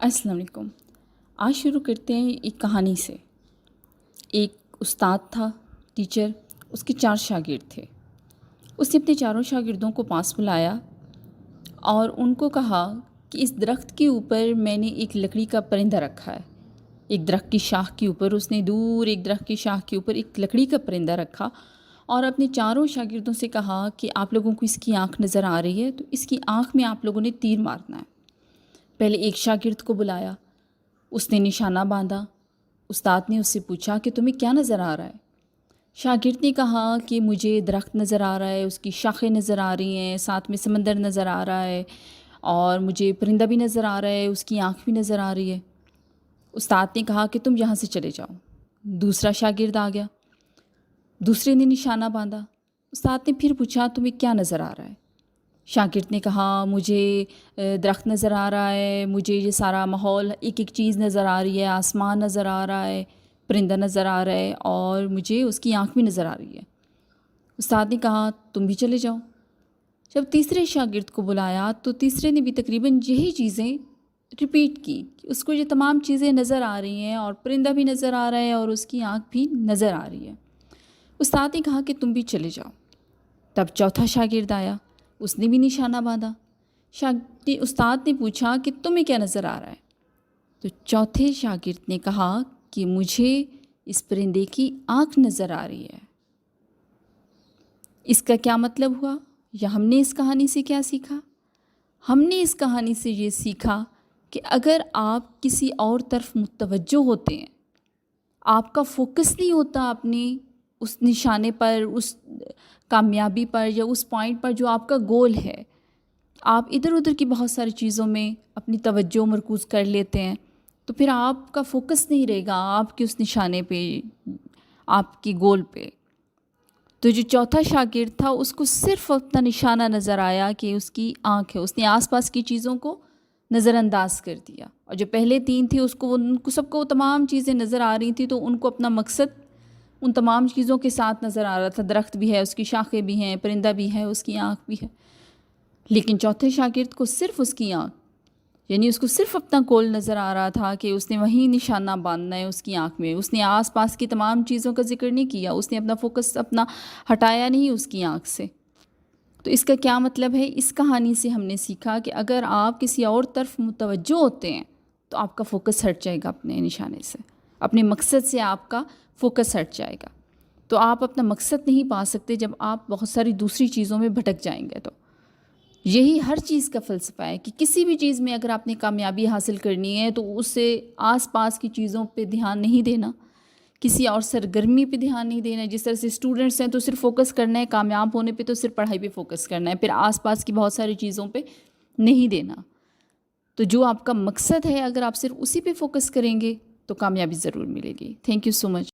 अस्सलाम वालेकुम। आज शुरू करते हैं एक कहानी से। एक उस्ताद था, टीचर, उसके 4 शागिर्द थे। उसने अपने चारों शागिर्दों को पास बुलाया और उनको कहा कि इस दरख्त के ऊपर मैंने एक लकड़ी का परिंदा रखा है। एक दरख्त की शाख के ऊपर उसने दूर एक दरख्त की शाख के ऊपर एक लकड़ी का परिंदा रखा और अपने चारों शागिर्दों से कहा कि आप लोगों को इसकी आँख नज़र आ रही है तो इसकी आँख में आप लोगों ने तीर मारना है। पहले एक शागिर्द को बुलाया, उसने निशाना बांधा। उस्ताद ने उससे पूछा कि तुम्हें क्या नज़र आ रहा है? शागिर्द ने कहा कि मुझे दरख्त नज़र आ रहा है, उसकी शाखें नज़र आ रही हैं, साथ में समंदर नज़र आ रहा है और मुझे परिंदा भी नज़र आ रहा है, उसकी आँख भी नज़र आ रही है। उस्ताद ने कहा कि तुम यहाँ से चले जाओ। दूसरा शागिर्द आ गया, दूसरे ने निशाना बांधा। उस्ताद ने फिर पूछा तुम्हें क्या नज़र आ रहा है? शागिर्द ने कहा मुझे दरख्त नज़र आ रहा है, मुझे ये सारा माहौल एक एक चीज़ नज़र आ रही है, आसमान नज़र आ रहा है, परिंदा नज़र आ रहा है और मुझे उसकी आँख भी नज़र आ रही है। उस्ताद ने कहा तुम भी चले जाओ। जब तीसरे शागिर्द को बुलाया तो तीसरे ने भी तकरीबन यही चीज़ें रिपीट की। उसको ये तमाम चीज़ें नज़र आ रही हैं और परिंदा भी नज़र आ रहा है और उसकी आँख भी नज़र आ रही है। उस्ताद ने कहा कि तुम भी चले जाओ। तब चौथा शागिर्द आया, उसने भी निशाना बांधा। उस्ताद ने पूछा कि तुम्हें क्या नज़र आ रहा है? तो चौथे शागिर्द ने कहा कि मुझे इस परिंदे की आँख नज़र आ रही है। इसका क्या मतलब हुआ या हमने इस कहानी से क्या सीखा? हमने इस कहानी से ये सीखा कि अगर आप किसी और तरफ मुतवज्जो होते हैं, आपका फोकस नहीं होता अपनी उस निशाने पर, उस कामयाबी पर या उस पॉइंट पर जो आपका गोल है, आप इधर उधर की बहुत सारी चीज़ों में अपनी तवज्जो मरकूज़ कर लेते हैं, तो फिर आपका फोकस नहीं रहेगा आपके उस निशाने पे, आपकी गोल पे। तो जो चौथा शागिर्द था उसको सिर्फ अपना निशाना नज़र आया कि उसकी आँख है, उसने आसपास की चीज़ों को नज़रअंदाज कर दिया। और जो पहले 3 थे उनको सबको वो तमाम चीज़ें नज़र आ रही थी, तो उनको अपना मकसद उन तमाम चीज़ों के साथ नज़र आ रहा था। दरख्त भी है, उसकी शाखें भी हैं, परिंदा भी है, उसकी आँख भी है। लेकिन चौथे शागिर्द को सिर्फ उसकी आँख, यानी उसको सिर्फ अपना गोल नज़र आ रहा था कि उसने वहीं निशाना बांधना है उसकी आँख में। उसने आसपास की तमाम चीज़ों का जिक्र नहीं किया, उसने अपना फोकस अपना हटाया नहीं उसकी आँख से। तो इसका क्या मतलब है? इस कहानी से हमने सीखा कि अगर आप किसी और तरफ मुतवज्जो होते हैं तो आपका फ़ोकस हट जाएगा अपने निशाने से, अपने मकसद से आपका फ़ोकस हट जाएगा। तो आप अपना मकसद नहीं पा सकते जब आप बहुत सारी दूसरी चीज़ों में भटक जाएंगे। तो यही हर चीज़ का फ़लसफ़ा है कि किसी भी चीज़ में अगर आपने कामयाबी हासिल करनी है तो उससे आस-पास की चीज़ों पे ध्यान नहीं देना, किसी और सरगर्मी पे ध्यान नहीं देना। जिस तरह से स्टूडेंट्स हैं तो सिर्फ फोकस करना है, कामयाब होने पे तो सिर्फ पढ़ाई पे फोकस करना है, फिर आसपास की बहुत सारी चीज़ों पे नहीं देना। तो जो आपका मकसद है अगर आप सिर्फ उसी पे फोकस करेंगे तो कामयाबी ज़रूर मिलेगी। Thank you so much.